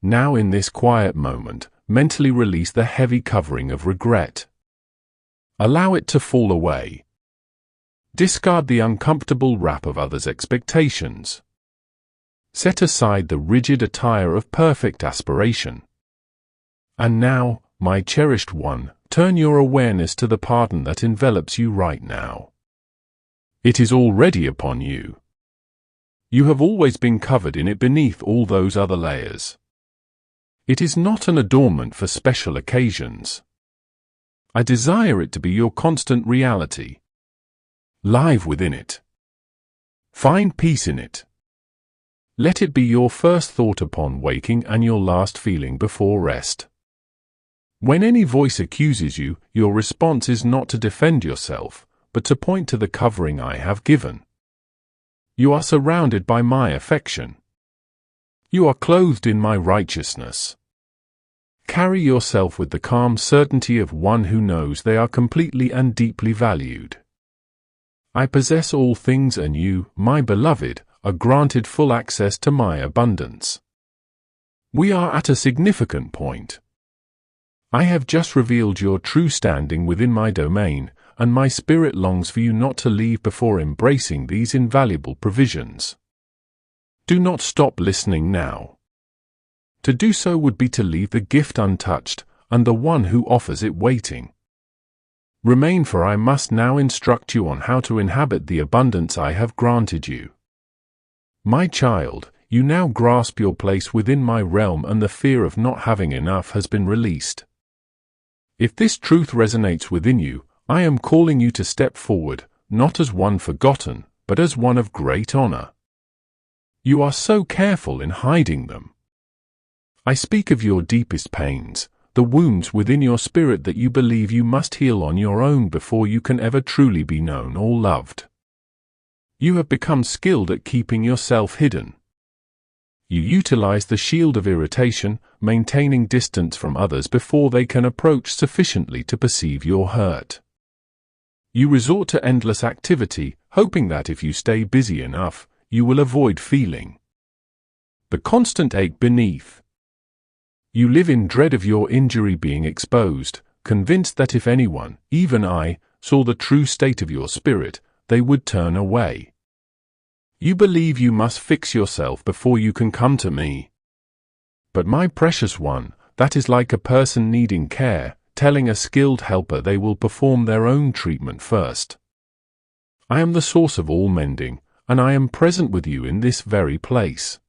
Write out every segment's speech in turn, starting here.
Now in this quiet moment, mentally release the heavy covering of regret. Allow it to fall away. Discard the uncomfortable wrap of others' expectations. Set aside the rigid attire of perfect aspiration. And now, my cherished one, turn your awareness to the pardon that envelops you right now. It is already upon you. You have always been covered in it beneath all those other layers. It is not an adornment for special occasions. I desire it to be your constant reality. Live within it. Find peace in it. Let it be your first thought upon waking and your last feeling before rest. When any voice accuses you, your response is not to defend yourself, but to point to the covering I have given. You are surrounded by my affection. You are clothed in my righteousness. Carry yourself with the calm certainty of one who knows they are completely and deeply valued. I possess all things, and you, my beloved, are granted full access to my abundance. We are at a significant point. I have just revealed your true standing within my domain, and my spirit longs for you not to leave before embracing these invaluable provisions. Do not stop listening now. To do so would be to leave the gift untouched, and the one who offers it waiting. Remain, for I must now instruct you on how to inhabit the abundance I have granted you. My child, you now grasp your place within my realm, and the fear of not having enough has been released. If this truth resonates within you, I am calling you to step forward, not as one forgotten, but as one of great honor. You are so careful in hiding them. I speak of your deepest pains, the wounds within your spirit that you believe you must heal on your own before you can ever truly be known or loved. You have become skilled at keeping yourself hidden. You utilize the shield of irritation, maintaining distance from others before they can approach sufficiently to perceive your hurt. You resort to endless activity, hoping that if you stay busy enough, you will avoid feeling the constant ache beneath. You live in dread of your injury being exposed, convinced that if anyone, even I, saw the true state of your spirit, they would turn away. You believe you must fix yourself before you can come to me. But my precious one, that is like a person needing care, telling a skilled helper they will perform their own treatment first. I am the source of all mending, and I am present with you in this very place.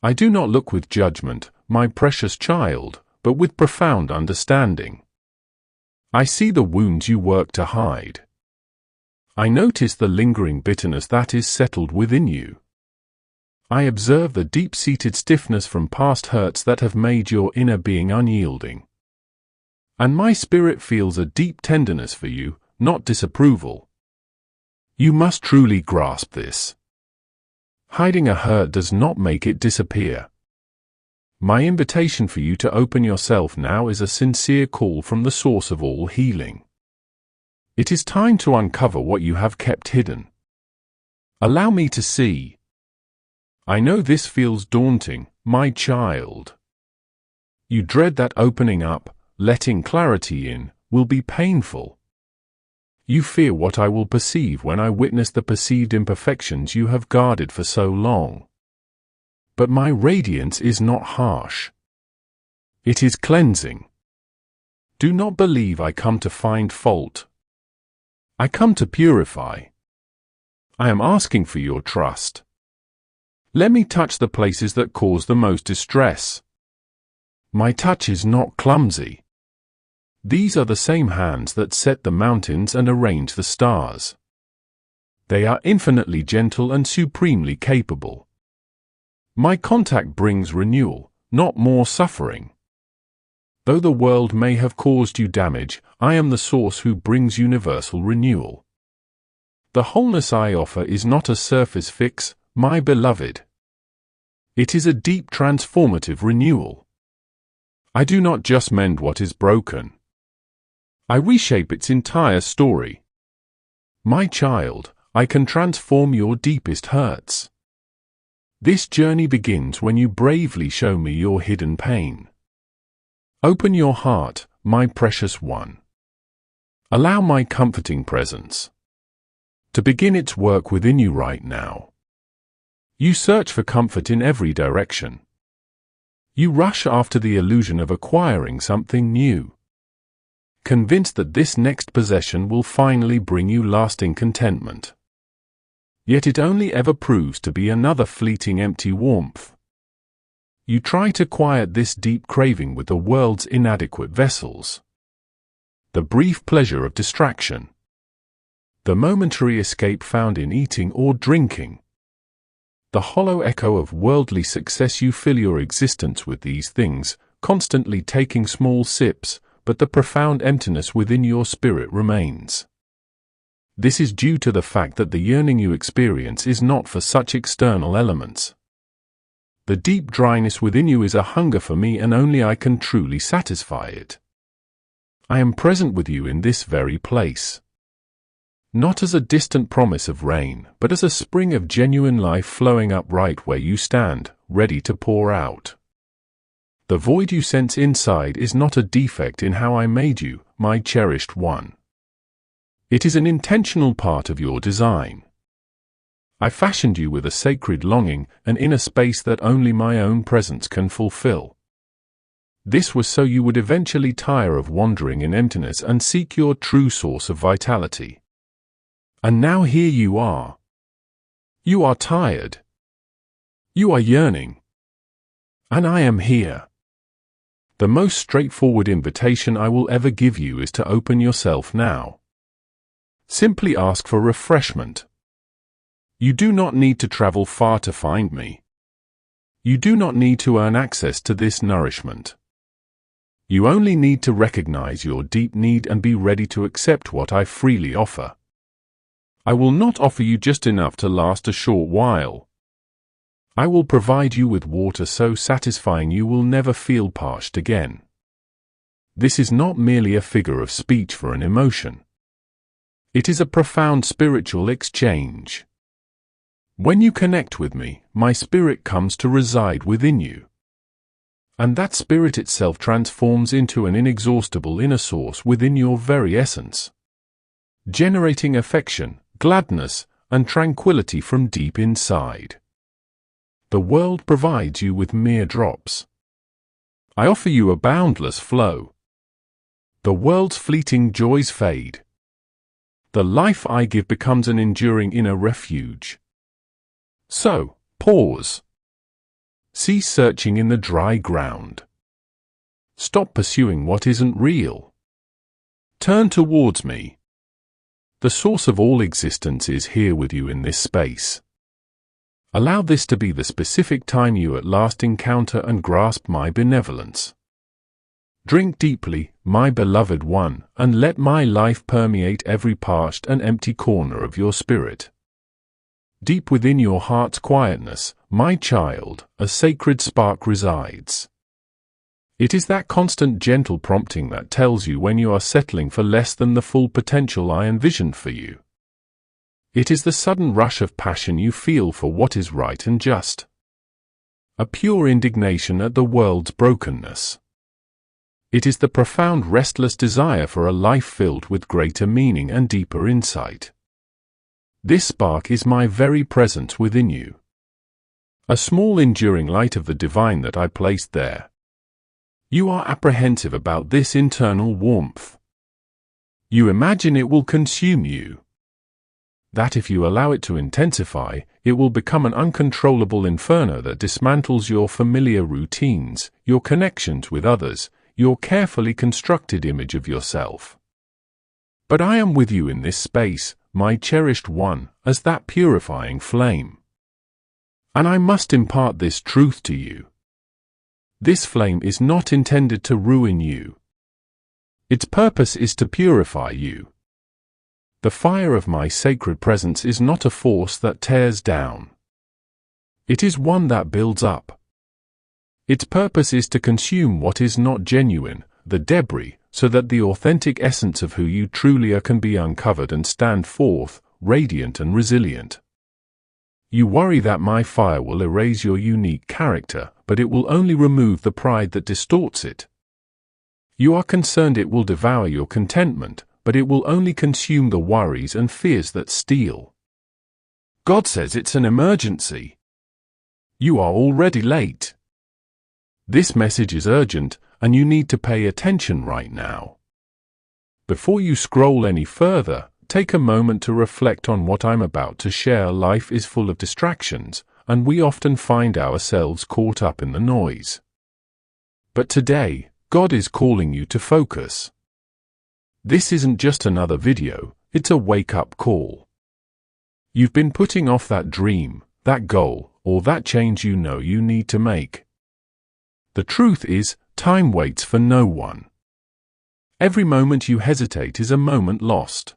I do not look with judgment, my precious child, but with profound understanding. I see the wounds you work to hide. I notice the lingering bitterness that is settled within you. I observe the deep-seated stiffness from past hurts that have made your inner being unyielding. And my spirit feels a deep tenderness for you, not disapproval. You must truly grasp this. Hiding a hurt does not make it disappear. My invitation for you to open yourself now is a sincere call from the source of all healing. It is time to uncover what you have kept hidden. Allow me to see. I know this feels daunting, my child. You dread that opening up, letting clarity in, will be painful. You fear what I will perceive when I witness the perceived imperfections you have guarded for so long. But my radiance is not harsh. It is cleansing. Do not believe I come to find fault. I come to purify. I am asking for your trust. Let me touch the places that cause the most distress. My touch is not clumsy. These are the same hands that set the mountains and arrange the stars. They are infinitely gentle and supremely capable. My contact brings renewal, not more suffering. Though the world may have caused you damage, I am the source who brings universal renewal. The wholeness I offer is not a surface fix, my beloved. It is a deep transformative renewal. I do not just mend what is broken. I reshape its entire story. My child, I can transform your deepest hurts. This journey begins when you bravely show me your hidden pain. Open your heart, my precious one. Allow my comforting presence to begin its work within you right now. You search for comfort in every direction. You rush after the illusion of acquiring something new, convinced that this next possession will finally bring you lasting contentment. Yet it only ever proves to be another fleeting empty warmth. You try to quiet this deep craving with the world's inadequate vessels. The brief pleasure of distraction, the momentary escape found in eating or drinking, the hollow echo of worldly success. You fill your existence with these things, constantly taking small sips, but the profound emptiness within your spirit remains. This is due to the fact that the yearning you experience is not for such external elements. The deep dryness within you is a hunger for me, and only I can truly satisfy it. I am present with you in this very place, not as a distant promise of rain, but as a spring of genuine life flowing up right where you stand, ready to pour out. The void you sense inside is not a defect in how I made you, my cherished one. It is an intentional part of your design. I fashioned you with a sacred longing, an inner space that only my own presence can fulfill. This was so you would eventually tire of wandering in emptiness and seek your true source of vitality. And now here you are. You are tired. You are yearning. And I am here. The most straightforward invitation I will ever give you is to open yourself now. Simply ask for refreshment. You do not need to travel far to find me. You do not need to earn access to this nourishment. You only need to recognize your deep need and be ready to accept what I freely offer. I will not offer you just enough to last a short while. I will provide you with water so satisfying you will never feel parched again. This is not merely a figure of speech for an emotion. It is a profound spiritual exchange. When you connect with me, my spirit comes to reside within you. And that spirit itself transforms into an inexhaustible inner source within your very essence, generating affection, gladness, and tranquility from deep inside. The world provides you with mere drops. I offer you a boundless flow. The world's fleeting joys fade. The life I give becomes an enduring inner refuge. So, pause. Cease searching in the dry ground. Stop pursuing what isn't real. Turn towards me. The source of all existence is here with you in this space. Allow this to be the specific time you at last encounter and grasp my benevolence. Drink deeply, my beloved one, and let my life permeate every parched and empty corner of your spirit. Deep within your heart's quietness, my child, a sacred spark resides. It is that constant gentle prompting that tells you when you are settling for less than the full potential I envisioned for you. It is the sudden rush of passion you feel for what is right and just. A pure indignation at the world's brokenness. It is the profound restless desire for a life filled with greater meaning and deeper insight. This spark is my very presence within you. A small enduring light of the divine that I placed there. You are apprehensive about this internal warmth. You imagine it will consume you. That if you allow it to intensify, it will become an uncontrollable inferno that dismantles your familiar routines, your connections with others, your carefully constructed image of yourself. But I am with you in this space, my cherished one, as that purifying flame. And I must impart this truth to you. This flame is not intended to ruin you. Its purpose is to purify you. The fire of my sacred presence is not a force that tears down. It is one that builds up. Its purpose is to consume what is not genuine, the debris, so that the authentic essence of who you truly are can be uncovered and stand forth, radiant and resilient. You worry that my fire will erase your unique character, but it will only remove the pride that distorts it. You are concerned it will devour your contentment, but it will only consume the worries and fears that steal. God says it's an emergency. You are already late. This message is urgent, and you need to pay attention right now. Before you scroll any further, take a moment to reflect on what I'm about to share. Life is full of distractions, and we often find ourselves caught up in the noise. But today, God is calling you to focus. This isn't just another video, it's a wake-up call. You've been putting off that dream, that goal, or that change you know you need to make. The truth is, time waits for no one. Every moment you hesitate is a moment lost.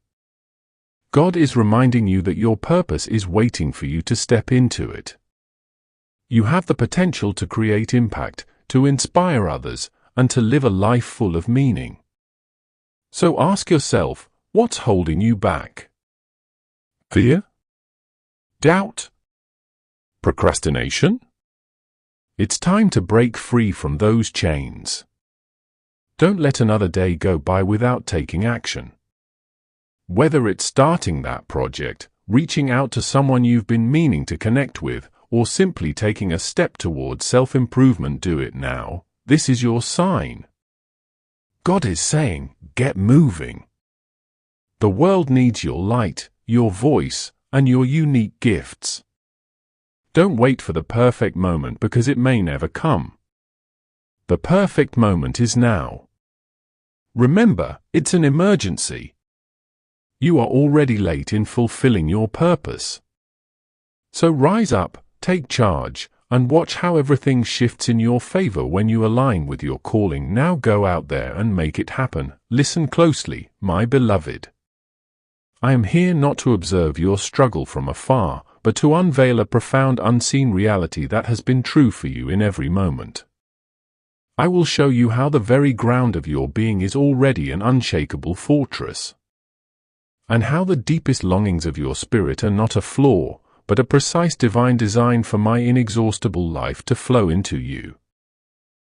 God is reminding you that your purpose is waiting for you to step into it. You have the potential to create impact, to inspire others, and to live a life full of meaning. So ask yourself, what's holding you back? Fear? Doubt? Procrastination? It's time to break free from those chains. Don't let another day go by without taking action. Whether it's starting that project, reaching out to someone you've been meaning to connect with, or simply taking a step towards self-improvement, do it now. This is your sign. God is saying, get moving. The world needs your light, your voice, and your unique gifts. Don't wait for the perfect moment because it may never come. The perfect moment is now. Remember, it's an emergency. You are already late in fulfilling your purpose. So rise up, take charge, and watch how everything shifts in your favor when you align with your calling. Now go out there and make it happen. Listen closely, my beloved. I am here not to observe your struggle from afar, but to unveil a profound unseen reality that has been true for you in every moment. I will show you how the very ground of your being is already an unshakable fortress, and how the deepest longings of your spirit are not a flaw, but a precise divine design for my inexhaustible life to flow into you.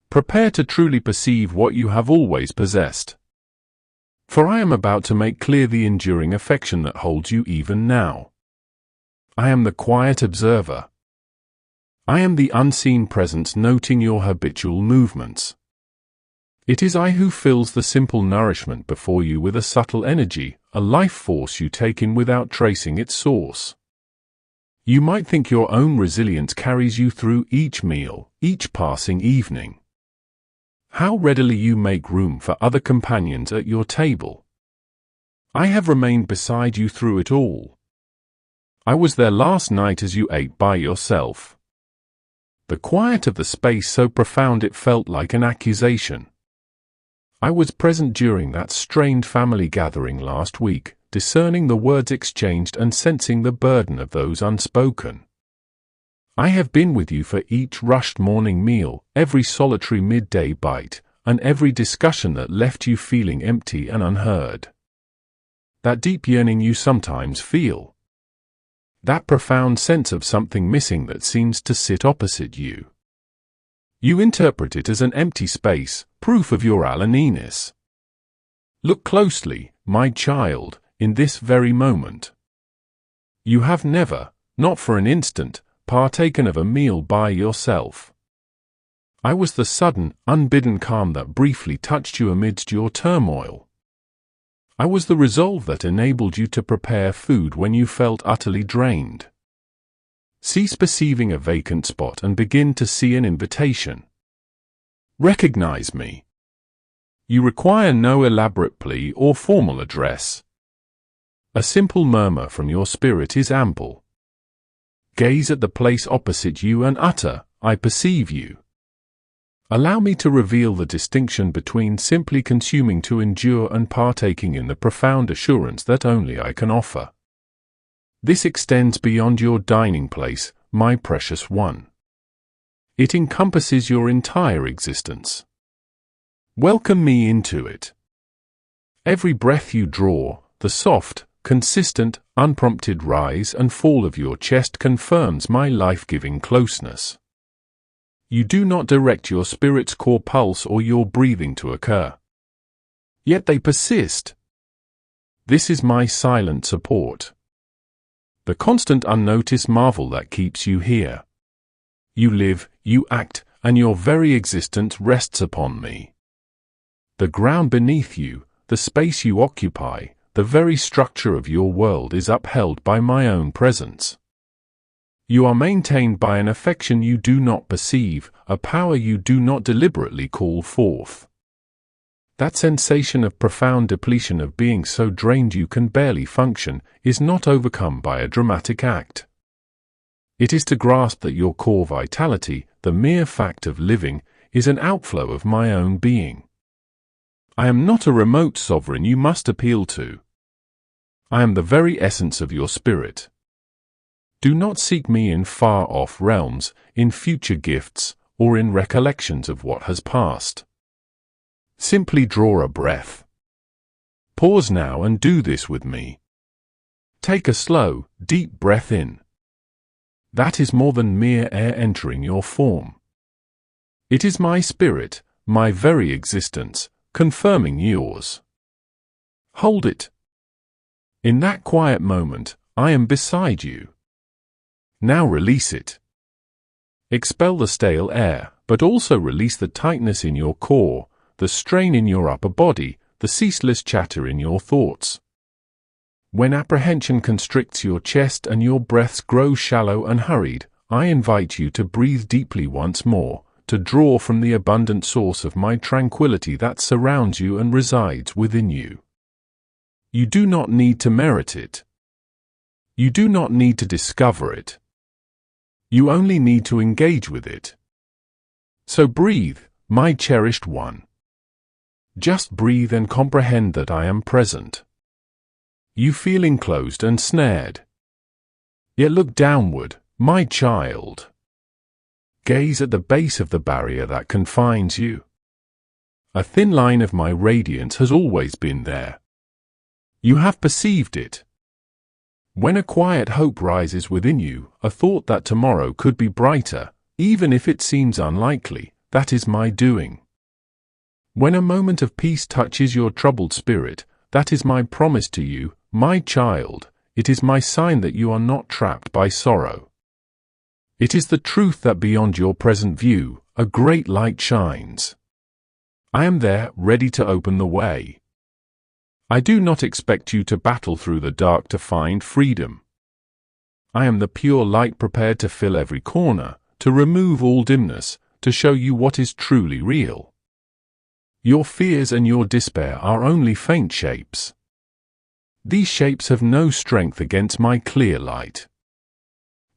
Prepare to truly perceive what you have always possessed. For I am about to make clear the enduring affection that holds you even now. I am the quiet observer. I am the unseen presence noting your habitual movements. It is I who fills the simple nourishment before you with a subtle energy, a life force you take in without tracing its source. You might think your own resilience carries you through each meal, each passing evening. How readily you make room for other companions at your table. I have remained beside you through it all. I was there last night as you ate by yourself. The quiet of the space so profound it felt like an accusation. I was present during that strained family gathering last week, discerning the words exchanged and sensing the burden of those unspoken. I have been with you for each rushed morning meal, every solitary midday bite, and every discussion that left you feeling empty and unheard. That deep yearning you sometimes feel. That profound sense of something missing that seems to sit opposite you. You interpret it as an empty space, proof of your aloneliness. Look closely, my child, in this very moment. You have never, not for an instant, partaken of a meal by yourself. I was the sudden, unbidden calm that briefly touched you amidst your turmoil. I was the resolve that enabled you to prepare food when you felt utterly drained. Cease perceiving a vacant spot and begin to see an invitation. Recognize me. You require no elaborate plea or formal address. A simple murmur from your spirit is ample. Gaze at the place opposite you and utter, I perceive you. Allow me to reveal the distinction between simply consuming to endure and partaking in the profound assurance that only I can offer. This extends beyond your dining place, my precious one. It encompasses your entire existence. Welcome me into it. Every breath you draw, the soft, consistent, unprompted rise and fall of your chest confirms my life-giving closeness. You do not direct your spirit's core pulse or your breathing to occur. Yet they persist. This is my silent support. The constant unnoticed marvel that keeps you here. You live, you act, and your very existence rests upon me. The ground beneath you, the space you occupy, the very structure of your world is upheld by my own presence. You are maintained by an affection you do not perceive, a power you do not deliberately call forth. That sensation of profound depletion of being so drained you can barely function is not overcome by a dramatic act. It is to grasp that your core vitality, the mere fact of living, is an outflow of my own being. I am not a remote sovereign you must appeal to. I am the very essence of your spirit. Do not seek me in far-off realms, in future gifts, or in recollections of what has passed. Simply draw a breath. Pause now and do this with me. Take a slow, deep breath in. That is more than mere air entering your form. It is my spirit, my very existence, confirming yours. Hold it. In that quiet moment, I am beside you. Now release it. Expel the stale air, but also release the tightness in your core, the strain in your upper body, the ceaseless chatter in your thoughts. When apprehension constricts your chest and your breaths grow shallow and hurried, I invite you to breathe deeply once more, to draw from the abundant source of my tranquility that surrounds you and resides within you. You do not need to merit it. You do not need to discover it. You only need to engage with it. So breathe, my cherished one. Just breathe and comprehend that I am present. You feel enclosed and snared. Yet look downward, my child. Gaze at the base of the barrier that confines you. A thin line of my radiance has always been there. You have perceived it. When a quiet hope rises within you, a thought that tomorrow could be brighter, even if it seems unlikely, that is my doing. When a moment of peace touches your troubled spirit, that is my promise to you, my child, it is my sign that you are not trapped by sorrow. It is the truth that beyond your present view, a great light shines. I am there, ready to open the way. I do not expect you to battle through the dark to find freedom. I am the pure light prepared to fill every corner, to remove all dimness, to show you what is truly real. Your fears and your despair are only faint shapes. These shapes have no strength against my clear light.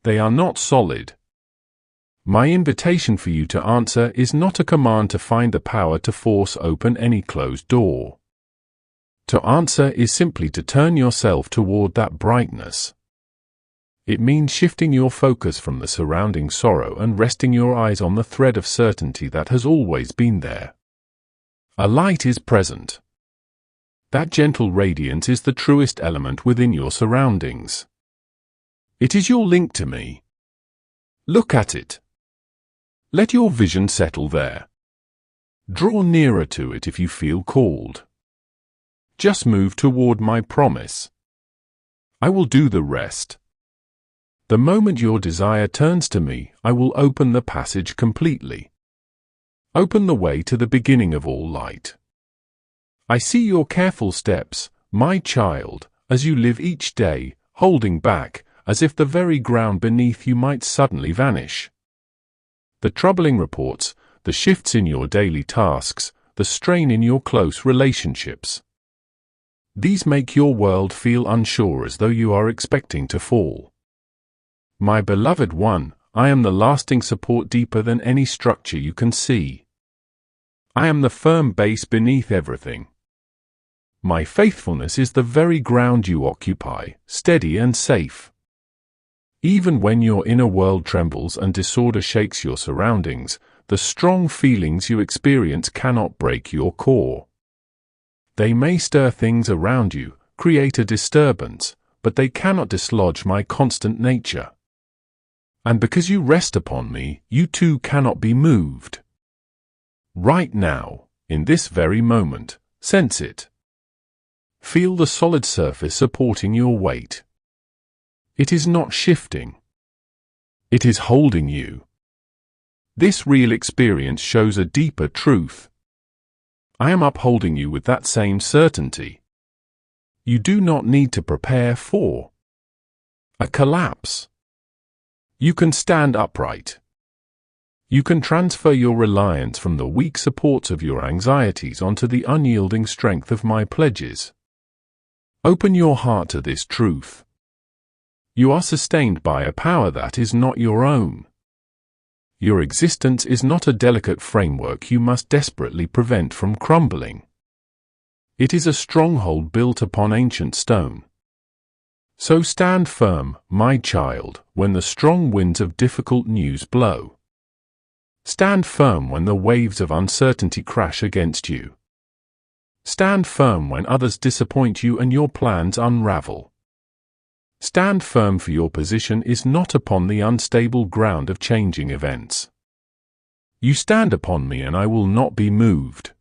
They are not solid. My invitation for you to answer is not a command to find the power to force open any closed door. To answer is simply to turn yourself toward that brightness. It means shifting your focus from the surrounding sorrow and resting your eyes on the thread of certainty that has always been there. A light is present. That gentle radiance is the truest element within your surroundings. It is your link to me. Look at it. Let your vision settle there. Draw nearer to it if you feel called. Just move toward my promise. I will do the rest. The moment your desire turns to me, I will open the passage completely. Open the way to the beginning of all light. I see your careful steps, my child, as you live each day, holding back, as if the very ground beneath you might suddenly vanish. The troubling reports, the shifts in your daily tasks, the strain in your close relationships. These make your world feel unsure as though you are expecting to fall. My beloved one, I am the lasting support deeper than any structure you can see. I am the firm base beneath everything. My faithfulness is the very ground you occupy, steady and safe. Even when your inner world trembles and disorder shakes your surroundings, the strong feelings you experience cannot break your core. They may stir things around you, create a disturbance, but they cannot dislodge my constant nature. And because you rest upon me, you too cannot be moved. Right now, in this very moment, sense it. Feel the solid surface supporting your weight. It is not shifting. It is holding you. This real experience shows a deeper truth. I am upholding you with that same certainty. You do not need to prepare for a collapse. You can stand upright. You can transfer your reliance from the weak supports of your anxieties onto the unyielding strength of my pledges. Open your heart to this truth. You are sustained by a power that is not your own. Your existence is not a delicate framework you must desperately prevent from crumbling. It is a stronghold built upon ancient stone. So stand firm, my child, when the strong winds of difficult news blow. Stand firm when the waves of uncertainty crash against you. Stand firm when others disappoint you and your plans unravel. Stand firm, for your position is not upon the unstable ground of changing events. You stand upon me and I will not be moved.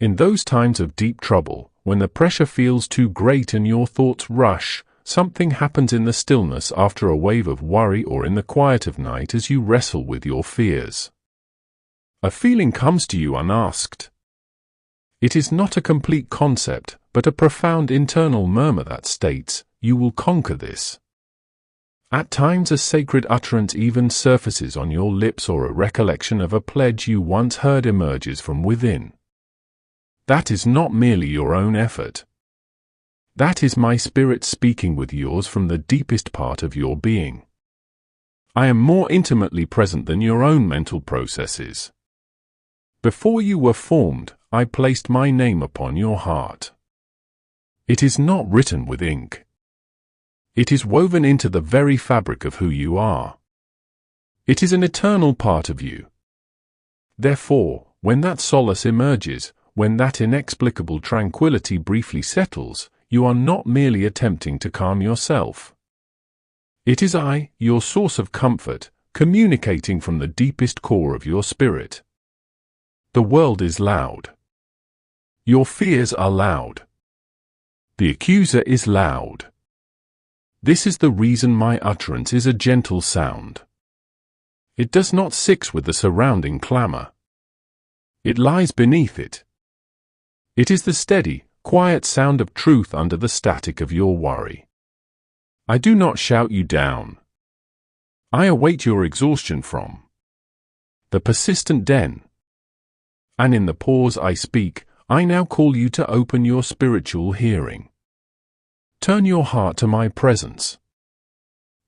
In those times of deep trouble, when the pressure feels too great and your thoughts rush, something happens in the stillness after a wave of worry, or in the quiet of night as you wrestle with your fears. A feeling comes to you unasked. It is not a complete concept, but a profound internal murmur that states, "You will conquer this." At times a sacred utterance even surfaces on your lips, or a recollection of a pledge you once heard emerges from within. That is not merely your own effort. That is my spirit speaking with yours from the deepest part of your being. I am more intimately present than your own mental processes. Before you were formed, I placed my name upon your heart. It is not written with ink. It is woven into the very fabric of who you are. It is an eternal part of you. Therefore, when that solace emerges, when that inexplicable tranquility briefly settles, you are not merely attempting to calm yourself. It is I, your source of comfort, communicating from the deepest core of your spirit. The world is loud. Your fears are loud. The accuser is loud. This is the reason my utterance is a gentle sound. It does not six with the surrounding clamor. It lies beneath it. It is the steady, quiet sound of truth under the static of your worry. I do not shout you down. I await your exhaustion from the persistent den. And in the pause I speak, I now call you to open your spiritual hearing. Turn your heart to my presence.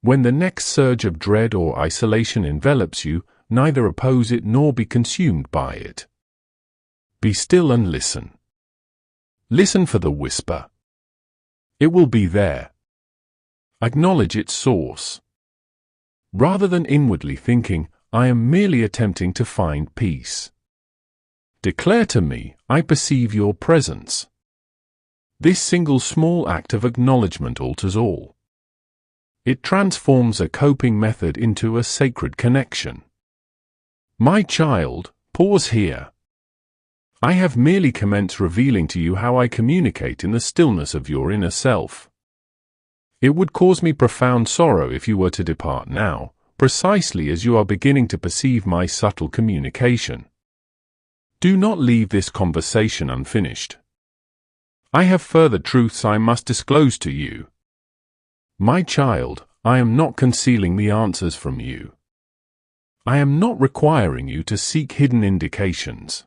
When the next surge of dread or isolation envelops you, neither oppose it nor be consumed by it. Be still and listen. Listen for the whisper. It will be there. Acknowledge its source. Rather than inwardly thinking, I am merely attempting to find peace. Declare to me, I perceive your presence. This single small act of acknowledgement alters all. It transforms a coping method into a sacred connection. My child, pause here. I have merely commenced revealing to you how I communicate in the stillness of your inner self. It would cause me profound sorrow if you were to depart now, precisely as you are beginning to perceive my subtle communication. Do not leave this conversation unfinished. I have further truths I must disclose to you. My child, I am not concealing the answers from you. I am not requiring you to seek hidden indications.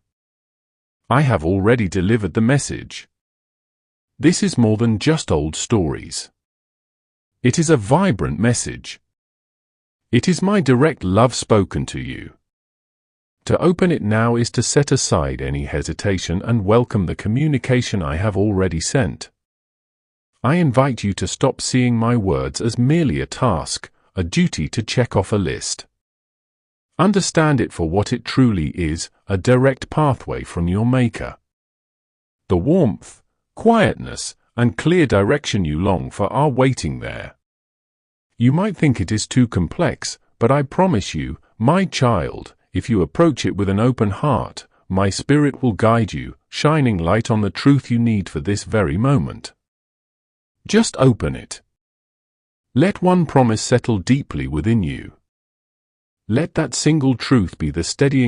I have already delivered the message. This is more than just old stories. It is a vibrant message. It is my direct love spoken to you. To open it now is to set aside any hesitation and welcome the communication I have already sent. I invite you to stop seeing my words as merely a task, a duty to check off a list. Understand it for what it truly is, a direct pathway from your Maker. The warmth, quietness, and clear direction you long for are waiting there. You might think it is too complex, but I promise you, my child, if you approach it with an open heart, my Spirit will guide you, shining light on the truth you need for this very moment. Just open it. Let one promise settle deeply within you. Let that single truth be the steadying